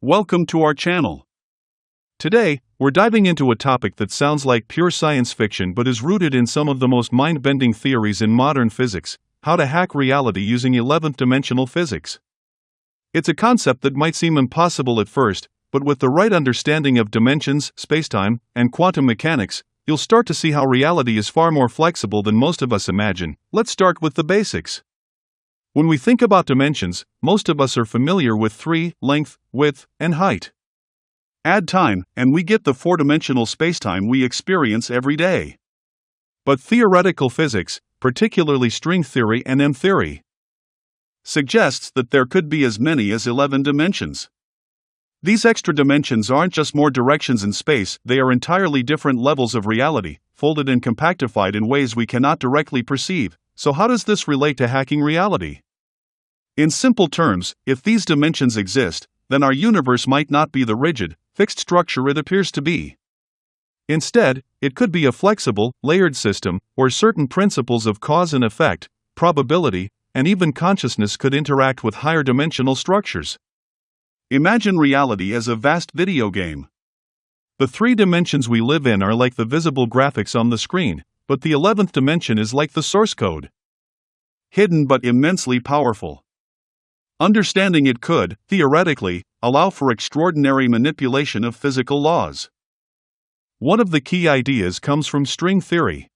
Welcome to our channel. Today, we're diving into a topic that sounds like pure science fiction but is rooted in some of the most mind-bending theories in modern physics: how to hack reality using 11th-dimensional physics. It's a concept that might seem impossible at first, but with the right understanding of dimensions, spacetime, and quantum mechanics, you'll start to see how reality is far more flexible than most of us imagine. Let's start with the basics. When we think about dimensions, most of us are familiar with 3, length, width, and height. Add time, and we get the four-dimensional spacetime we experience every day. But theoretical physics, particularly string theory and M-theory, suggests that there could be as many as 11 dimensions. These extra dimensions aren't just more directions in space, they are entirely different levels of reality, folded and compactified in ways we cannot directly perceive. So how does this relate to hacking reality? In simple terms, if these dimensions exist, then our universe might not be the rigid, fixed structure it appears to be. Instead, it could be a flexible, layered system, where certain principles of cause and effect, probability, and even consciousness could interact with higher dimensional structures. Imagine reality as a vast video game. The 3 dimensions we live in are like the visible graphics on the screen, but the 11th dimension is like the source code. Hidden but immensely powerful. Understanding it could, theoretically, allow for extraordinary manipulation of physical laws. One of the key ideas comes from string theory.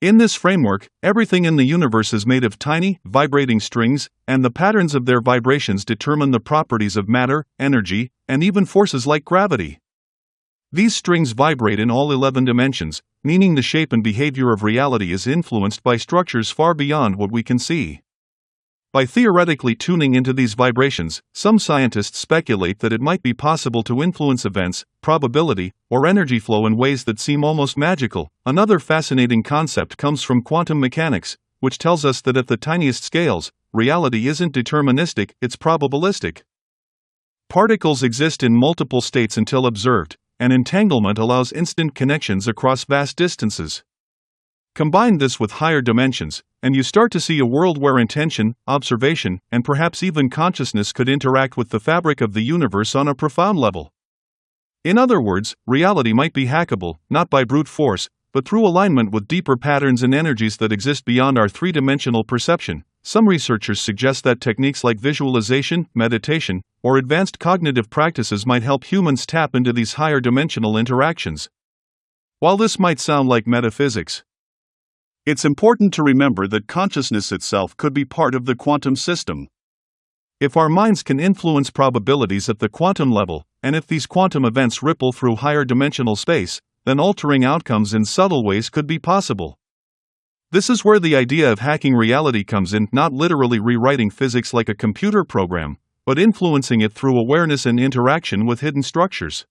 In this framework, everything in the universe is made of tiny, vibrating strings, and the patterns of their vibrations determine the properties of matter, energy, and even forces like gravity. These strings vibrate in all 11 dimensions, meaning the shape and behavior of reality is influenced by structures far beyond what we can see. By theoretically tuning into these vibrations, some scientists speculate that it might be possible to influence events, probability, or energy flow in ways that seem almost magical. Another fascinating concept comes from quantum mechanics, which tells us that at the tiniest scales, reality isn't deterministic, it's probabilistic. Particles exist in multiple states until observed, and entanglement allows instant connections across vast distances. Combine this with higher dimensions, and you start to see a world where intention, observation, and perhaps even consciousness could interact with the fabric of the universe on a profound level. In other words, reality might be hackable, not by brute force, but through alignment with deeper patterns and energies that exist beyond our 3-dimensional perception. Some researchers suggest that techniques like visualization, meditation, or advanced cognitive practices might help humans tap into these higher dimensional interactions. While this might sound like metaphysics, it's important to remember that consciousness itself could be part of the quantum system. If our minds can influence probabilities at the quantum level, and if these quantum events ripple through higher dimensional space, then altering outcomes in subtle ways could be possible. This is where the idea of hacking reality comes in, not literally rewriting physics like a computer program, but influencing it through awareness and interaction with hidden structures.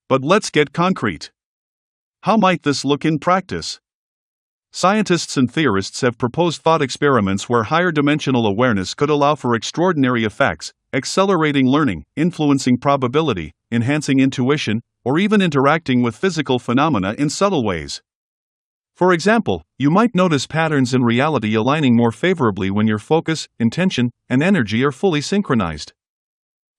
But let's get concrete. How might this look in practice? Scientists and theorists have proposed thought experiments where higher dimensional awareness could allow for extraordinary effects, accelerating learning, influencing probability, enhancing intuition, or even interacting with physical phenomena in subtle ways. For example, you might notice patterns in reality aligning more favorably when your focus, intention, and energy are fully synchronized.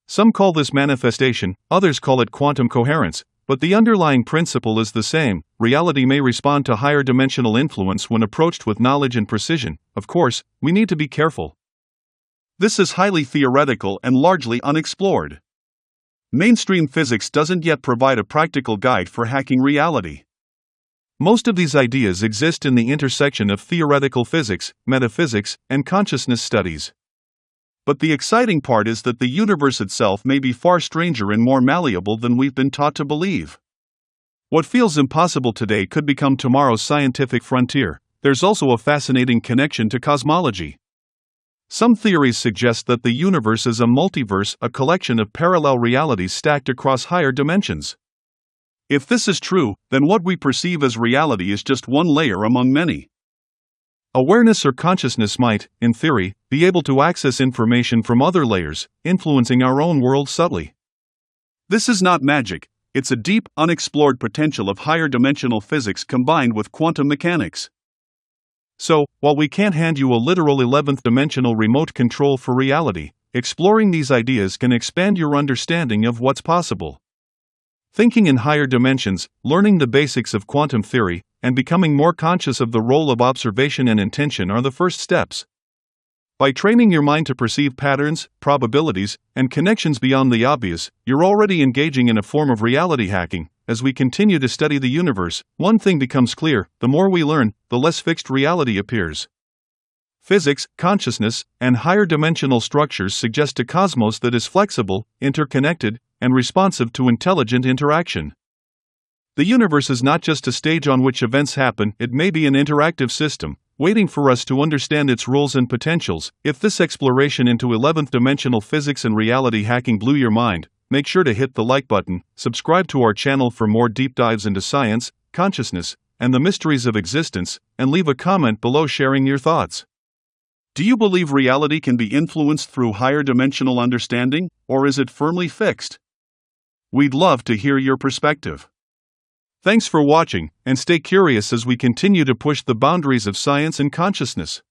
Some call this manifestation, others call it quantum coherence, but the underlying principle is the same. Reality may respond to higher dimensional influence when approached with knowledge and precision. Of course, we need to be careful. This is highly theoretical and largely unexplored. Mainstream physics doesn't yet provide a practical guide for hacking reality. Most of these ideas exist in the intersection of theoretical physics, metaphysics, and consciousness studies. But the exciting part is that the universe itself may be far stranger and more malleable than we've been taught to believe. What feels impossible today could become tomorrow's scientific frontier. There's also a fascinating connection to cosmology. Some theories suggest that the universe is a multiverse, a collection of parallel realities stacked across higher dimensions. If this is true, then what we perceive as reality is just one layer among many. Awareness or consciousness might, in theory, be able to access information from other layers, influencing our own world subtly. This is not magic, it's a deep, unexplored potential of higher dimensional physics combined with quantum mechanics. So, while we can't hand you a literal 11th dimensional remote control for reality, exploring these ideas can expand your understanding of what's possible. Thinking in higher dimensions, learning the basics of quantum theory, and becoming more conscious of the role of observation and intention are the first steps. By training your mind to perceive patterns, probabilities, and connections beyond the obvious, you're already engaging in a form of reality hacking. As we continue to study the universe, one thing becomes clear: the more we learn, the less fixed reality appears. Physics, consciousness, and higher dimensional structures suggest a cosmos that is flexible, interconnected, and responsive to intelligent interaction. The universe is not just a stage on which events happen, it may be an interactive system, waiting for us to understand its rules and potentials. If this exploration into 11th dimensional physics and reality hacking blew your mind, make sure to hit the like button, subscribe to our channel for more deep dives into science, consciousness, and the mysteries of existence, and leave a comment below sharing your thoughts. Do you believe reality can be influenced through higher dimensional understanding, or is it firmly fixed? We'd love to hear your perspective. Thanks for watching, and stay curious as we continue to push the boundaries of science and consciousness.